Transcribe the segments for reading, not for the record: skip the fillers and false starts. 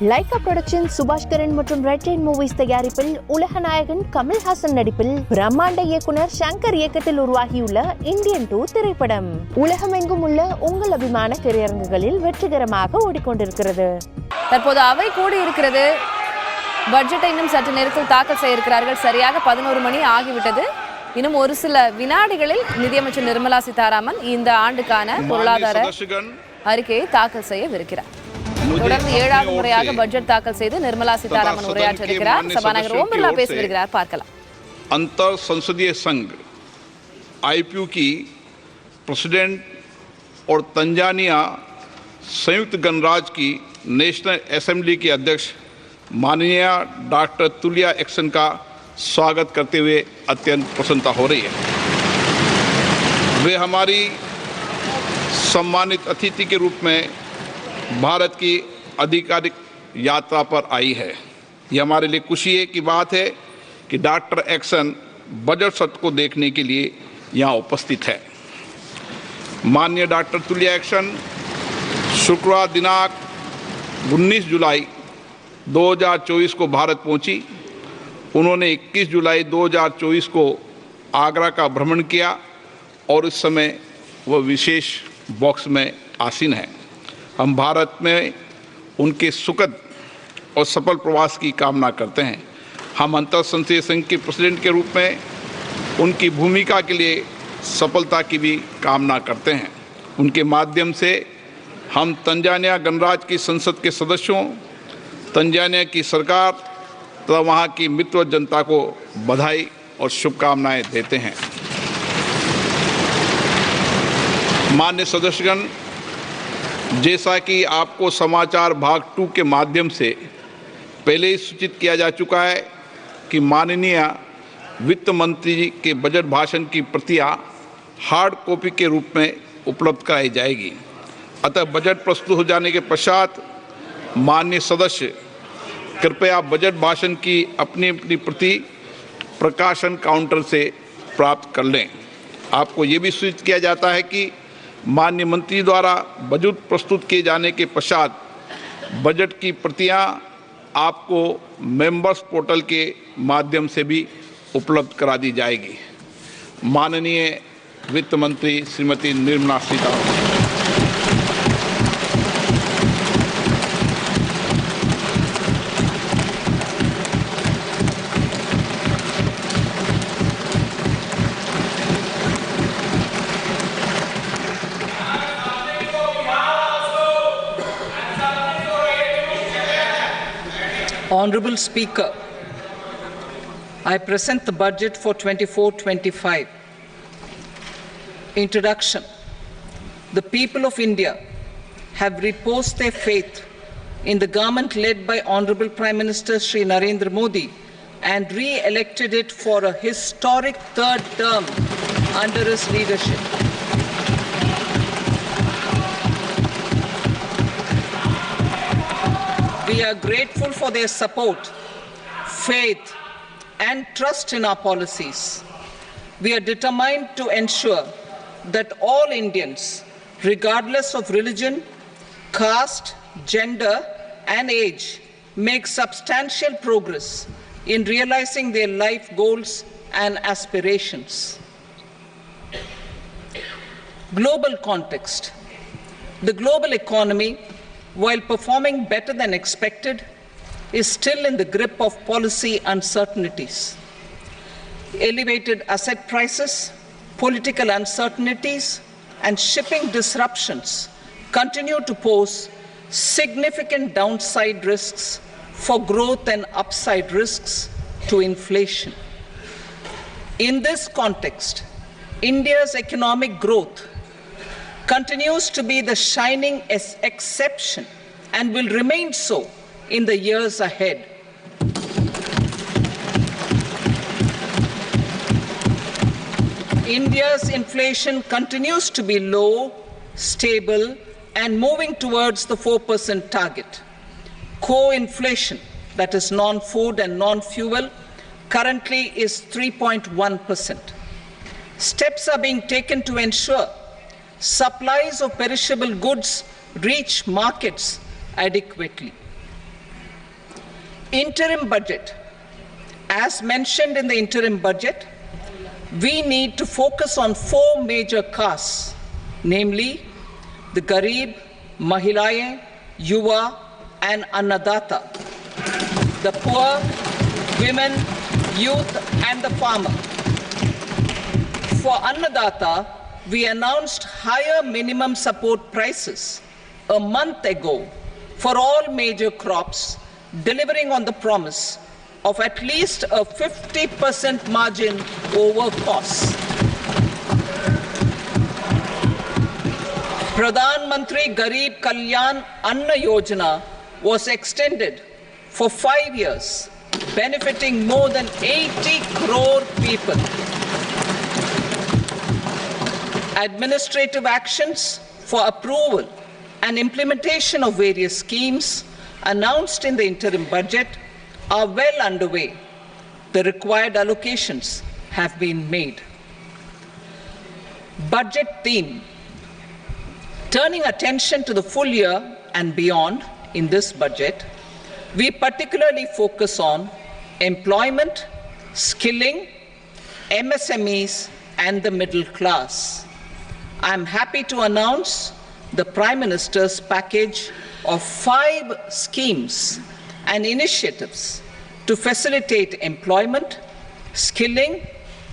Lyca production Subaskaran மற்றும் red Jain movies தயாரிப்பில் உலக நாயகன் கமல்ஹாசன் நடிப்பில் பிரம்மாண்ட இயக்குனர் சங்கர் இயக்கத்தில் உருவாகியுள்ள இந்தியன் 2 திரைப்படம் உலகமெங்கும் உள்ள உங்கள் அபிமான திரையரங்குகளில் வெற்றிகரமாக ஓடிக்கொண்டிருக்கிறது. தற்போது அவை கூடி இருக்கிறது. பட்ஜெட்டை இன்னும் சற்று நேரத்தில் தாக்கல் செய்ய இருக்கிறார்கள். சரியாக 11 மணி ஆகிவிட்டது. இன்னும் ஒரு சில வினாடிகளில் நிதியமைச்சர் நிர்மலா சீதாராமன் இந்த ஆண்டுக்கான பொருளாதார அறிக்கையை தாக்கல் செய்யவிருக்கிறார். தொடர்ந்து 7வது முறையாக பட்ஜெட் தாக்கல் செய்து நிர்மலா சீதாராமன் உரையாற்ற இருக்கிறார். சபாநாயகர் ஓம் பிர்லா பேச வருகிறார். பார்க்கலாம். अंतर संसदीय संघ आईपीयू की प्रेसिडेंट और तंजानिया संयुक्त गणराज्य की नेशनल असेंबली के अध्यक्ष माननीय डॉक्टर तुलिया एक्सन का स्वागत करते हुए अत्यंत प्रसन्नता हो रही है. वे हमारी सम्मानित अतिथि के रूप में भारत की आधिकारिक यात्रा पर आई है. ये हमारे लिए खुशी की बात है कि डॉक्टर एक्सन बजट सत्र को देखने के लिए यहाँ उपस्थित है. माननीय डॉक्टर तुलिया एक्सन शुक्रवार दिनांक 19 जुलाई 2024 को भारत पहुंची. उन्होंने 21 जुलाई 2024 को आगरा का भ्रमण किया और इस समय वह विशेष बॉक्स में आसीन है. हम भारत में उनके सुखद और सफल प्रवास की कामना करते हैं. हम अंतर संसदीय संघ के प्रेसिडेंट के रूप में उनकी भूमिका के लिए सफलता की भी कामना करते हैं. उनके माध्यम से हम तंजानिया गणराज्य की संसद के सदस्यों, तंजानिया की सरकार तथा वहाँ की मित्र जनता को बधाई और शुभकामनाएं देते हैं. मान्य सदस्यगण, जैसा कि आपको समाचार भाग 2 के माध्यम से पहले ही सूचित किया जा चुका है कि माननीय वित्त मंत्री जी के बजट भाषण की प्रतियां हार्ड कॉपी के रूप में उपलब्ध कराई जाएगी. अतः बजट प्रस्तुत हो जाने के पश्चात माननीय सदस्य कृपया बजट भाषण की अपनी अपनी प्रति प्रकाशन काउंटर से प्राप्त कर लें. आपको ये भी सूचित किया जाता है कि माननीय मंत्री द्वारा बजट प्रस्तुत किए जाने के पश्चात बजट की प्रतियां आपको मेंबर्स पोर्टल के माध्यम से भी उपलब्ध करा दी जाएगी. माननीय वित्त मंत्री Shrimati Nirmala Sitharaman. Honorable Speaker, I present the budget for 24-25. Introduction. The people of India have reposed their faith in the government led by Honorable Prime Minister Shri Narendra Modi and re-elected it for a historic third term under his leadership. We are grateful for their support, faith, and trust in our policies. We are determined to ensure that all Indians, regardless of religion, caste, gender, and age, make substantial progress in realizing their life goals and aspirations. Global context. The global economy, while performing better than expected, is still in the grip of policy uncertainties. Elevated asset prices, political uncertainties, and shipping disruptions continue to pose significant downside risks for growth and upside risks to inflation. In this context, India's economic growth continues to be the shining exception and will remain so in the years ahead. India's inflation continues to be low, stable, and moving towards the 4% target. Core inflation, that is non-food and non-fuel, currently is 3.1%. Steps are being taken to ensure supplies of perishable goods reach markets adequately. Interim budget. As mentioned in the interim budget, we need to focus on 4 major castes, namely the Garib, Mahilaye, Yuva, and Annadata, the poor, women, youth, and the farmer. For Annadata, we announced higher minimum support prices a month ago for all major crops, delivering on the promise of at least a 50% margin over costs. Pradhan Mantri Garib Kalyan Anna Yojana was extended for 5 years, benefiting more than 80 crore people. Administrative actions for approval and implementation of various schemes announced in the interim budget are well underway. The required allocations have been made. Budget theme. Turning attention to the full year and beyond in this budget, we particularly focus on employment, skilling, MSMEs, and the middle class. I am happy to announce the Prime Minister's package of 5 schemes and initiatives to facilitate employment, skilling,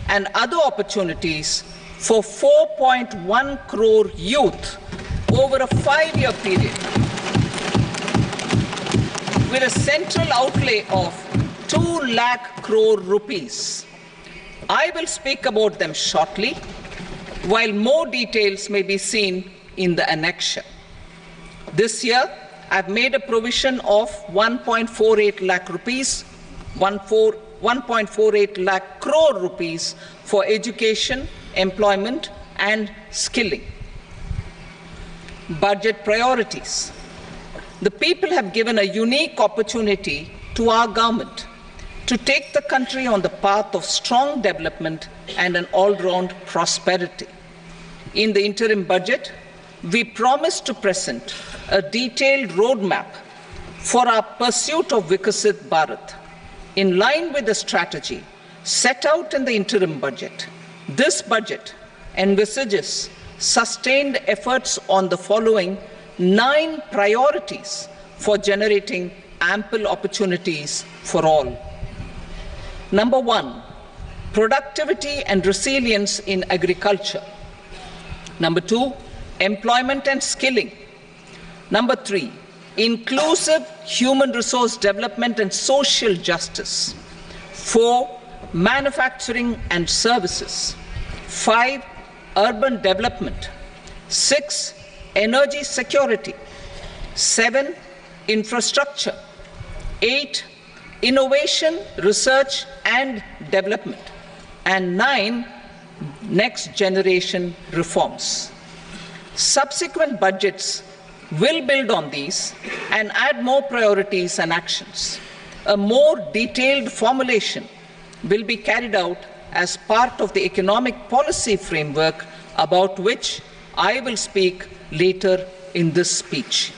and other opportunities for 4.1 crore youth over a 5-year period, with a central outlay of 2 lakh crore rupees. I will speak about them shortly, while more details may be seen in the annexure. This year, I've made a provision of 1.48 lakh rupees, 1.48 lakh crore rupees for education, employment, and skilling. Budget priorities. The people have given a unique opportunity to our government to take the country on the path of strong development and an all-round prosperity. In the interim budget, we promise to present a detailed roadmap for our pursuit of Viksit Bharat. In line with the strategy set out in the interim budget, this budget envisages sustained efforts on the following 9 priorities for generating ample opportunities for all. Number 1, productivity and resilience in agriculture. Number 2, employment and skilling. Number 3, inclusive human resource development and social justice. 4, manufacturing and services. 5, urban development. 6, energy security. 7, infrastructure. 8, innovation, research and development. And 9, next generation reforms. Subsequent budgets will build on these and add more priorities and actions. A more detailed formulation will be carried out as part of the economic policy framework, about which I will speak later in this speech.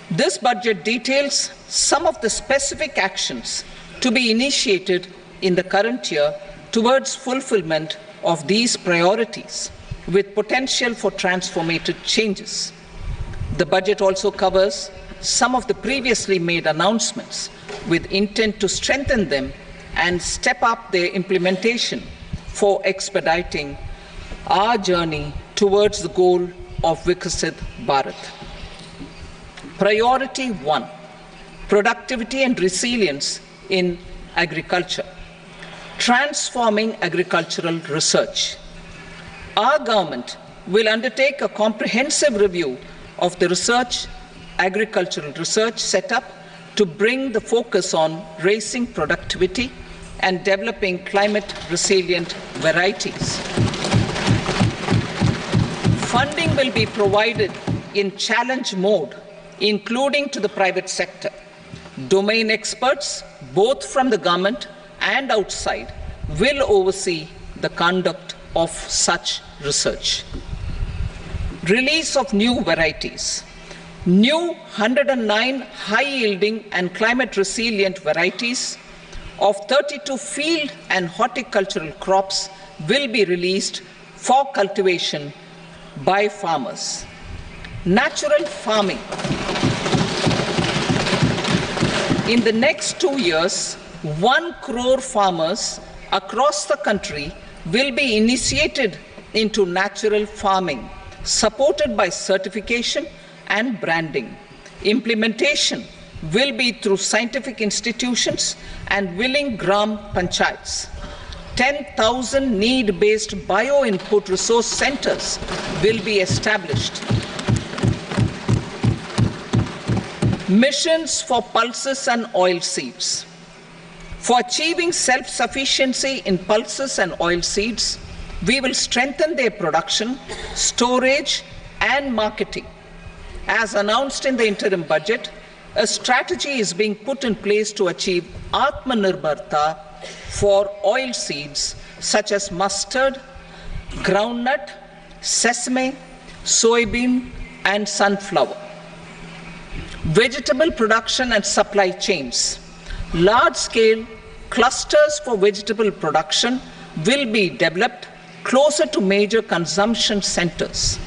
This budget details some of the specific actions to be initiated in the current year towards fulfillment of these priorities, with potential for transformative changes. The budget also covers some of the previously made announcements with intent to strengthen them and step up their implementation for expediting our journey towards the goal of Viksit Bharat. Priority 1, productivity and resilience in agriculture. Transforming agricultural research. Our government will undertake a comprehensive review of the agricultural research setup to bring the focus on raising productivity and developing climate-resilient varieties. Funding will be provided in challenge mode, including to the private sector. Domain experts, both from the government and outside, will oversee the conduct of such research. Release of new varieties. New 109 high-yielding and climate-resilient varieties of 32 field and horticultural crops will be released for cultivation by farmers. Natural farming. In the next 2 years, 1 crore farmers across the country will be initiated into natural farming, supported by certification and branding. Implementation will be through scientific institutions and willing gram panchayats. 10,000 need-based bio-input resource centers will be established. Missions for pulses and oilseeds. For achieving self-sufficiency in pulses and oilseeds, we will strengthen their production, storage, and marketing. As announced in the interim budget, a strategy is being put in place to achieve Atmanirbharta for oilseeds such as mustard, groundnut, sesame, soybean, and sunflower. Vegetable production and supply chains. Large-scale clusters for vegetable production will be developed closer to major consumption centers.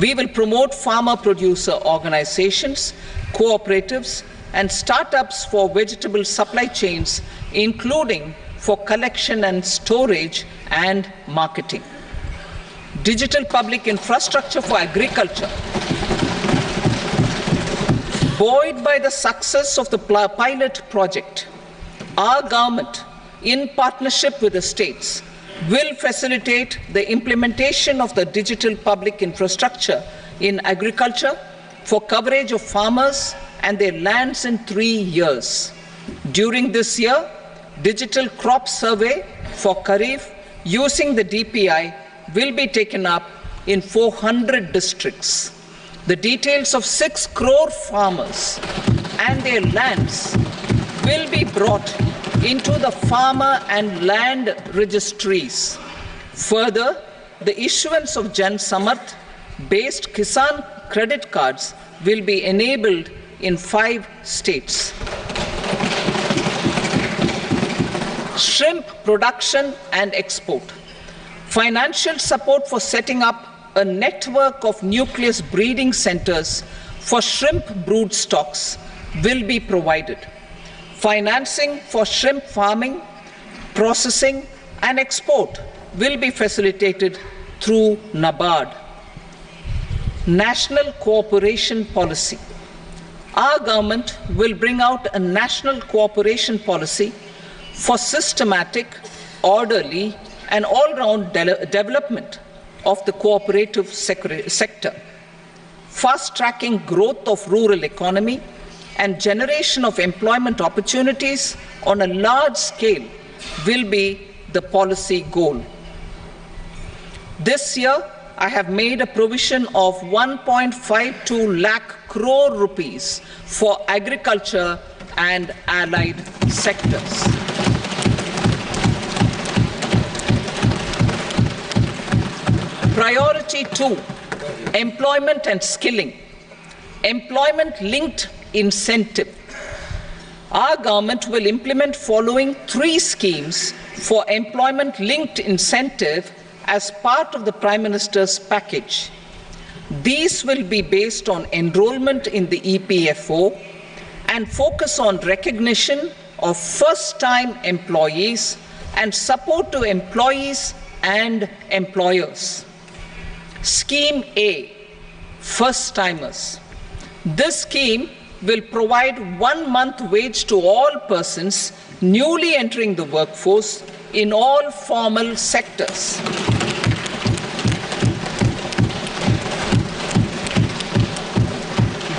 We will promote farmer-producer organizations, cooperatives, and startups for vegetable supply chains, including for collection and storage and marketing. Digital public infrastructure for agriculture. Buoyed by the success of the pilot project, our government, in partnership with the states, will facilitate the implementation of the digital public infrastructure in agriculture for coverage of farmers and their lands in 3 years. During this year, digital crop survey for Kharif using the DPI will be taken up in 400 districts. The details of 6 crore farmers and their lands will be brought into the farmer and land registries. Further, the issuance of Jan Samarth based Kisan credit cards will be enabled in 5 states. Shrimp production and export. Financial support for setting up a network of nucleus breeding centers for shrimp brood stocks will be provided. Financing for shrimp farming, processing, and export will be facilitated through NABARD. National cooperation policy. Our government will bring out a national cooperation policy for systematic, orderly, and all-round development of the cooperative sector, fast-tracking growth of rural economy and generation of employment opportunities on a large scale will be the policy goal. This year, I have made a provision of 1.52 lakh crore rupees for agriculture and allied sectors. Priority 2, employment and skilling. Employment-linked incentive. Our government will implement following 3 schemes for employment-linked incentive as part of the Prime Minister's package. These will be based on enrollment in the EPFO and focus on recognition of first-time employees and support to employees and employers. Scheme A, first-timers. This scheme will provide 1 month wage to all persons newly entering the workforce in all formal sectors.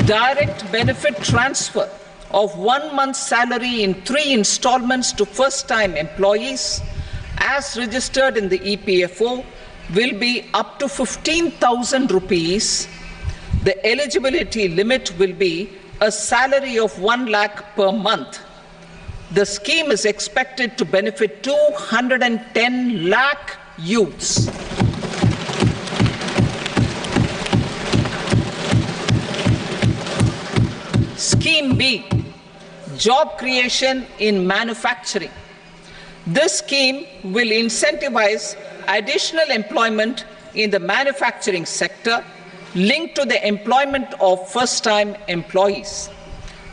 Direct benefit transfer of 1 month's salary in 3 installments to first-time employees as registered in the EPFO will be up to 15,000 rupees. The eligibility limit will be a salary of 1 lakh per month. The scheme is expected to benefit 210 lakh youths. Scheme B, job creation in manufacturing. This scheme will incentivize additional employment in the manufacturing sector linked to the employment of first-time employees.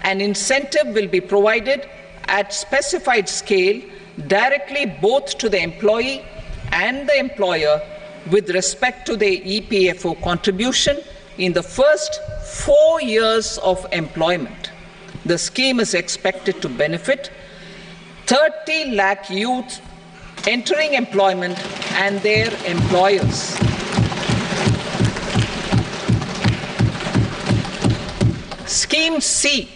An incentive will be provided at specified scale directly both to the employee and the employer with respect to the EPFO contribution in the first 4 years of employment. The scheme is expected to benefit 30 lakh youth entering employment and their employers. Scheme C,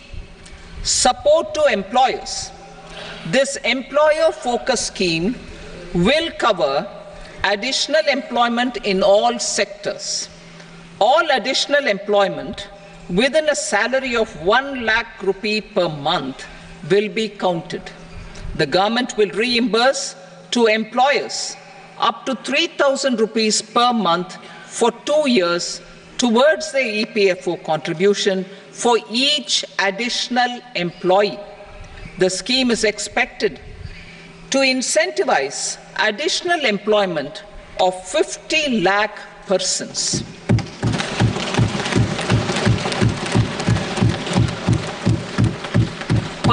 support to employers. This employer-focused scheme will cover additional employment in all sectors. All additional employment within a salary of 1 lakh rupee per month will be counted. The government will reimburse to employers up to 3,000 rupees per month for 2 years towards the EPFO contribution for each additional employee. The scheme is expected to incentivize additional employment of 50 lakh persons.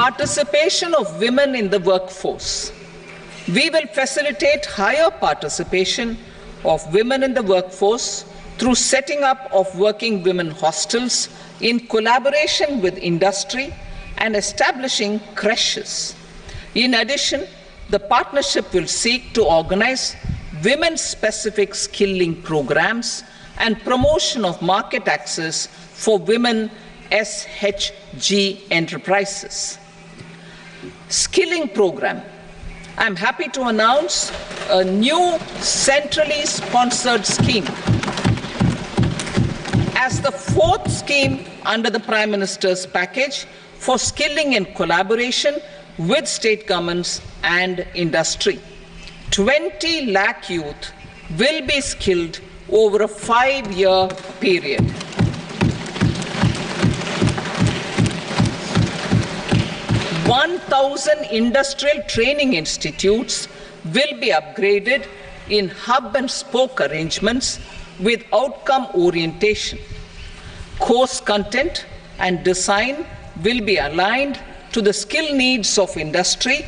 Participation of women in the workforce. We will facilitate higher participation of women in the workforce through setting up of working women hostels in collaboration with industry and establishing creches. In addition, the partnership will seek to organize women-specific skilling programs and promotion of market access for women SHG enterprises. Skilling program. I'm happy to announce a new centrally sponsored scheme as the fourth scheme under the Prime Minister's package for skilling in collaboration with state governments and industry. 20 lakh youth will be skilled over a 5-year period. "1,000 industrial training institutes will be upgraded in hub and spoke arrangements with outcome orientation. Course content and design will be aligned to the skill needs of industry,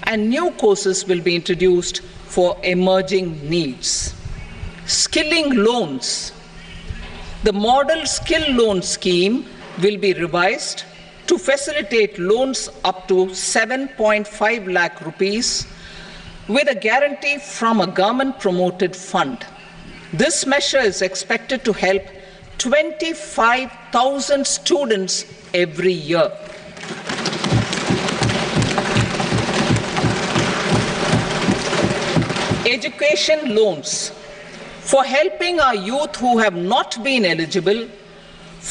and new courses will be introduced for emerging needs." Skilling loans. The model skill loan scheme will be revised to facilitate loans up to 7.5 lakh rupees with a guarantee from a government-promoted fund. This measure is expected to help 25,000 students every year. Education loans. For helping our youth who have not been eligible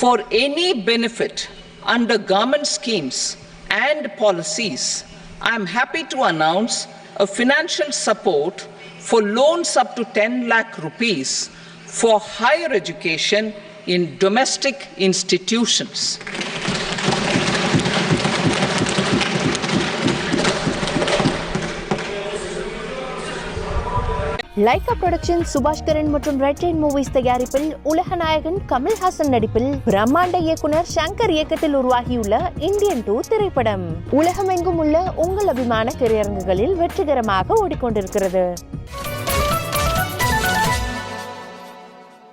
for any benefit under government schemes and policies, I am happy to announce a financial support for loans up to 10 lakh rupees for higher education in domestic institutions. Lyca production Subaskaran மற்றும் red rain movies தயாரிப்பில் உலகநாயகன் கமல்ஹாசன் நடிப்பில் பிரம்மாண்ட இயக்குனர் சங்கர் இயக்கத்தில் உருவாகியுள்ள Indian 2 திரைப்படம் உலகமெங்கும் உள்ள உங்கள் அபிமான திரையரங்குகளில் வெற்றிகரமாக ஓடிக்கொண்டிருக்கிறது.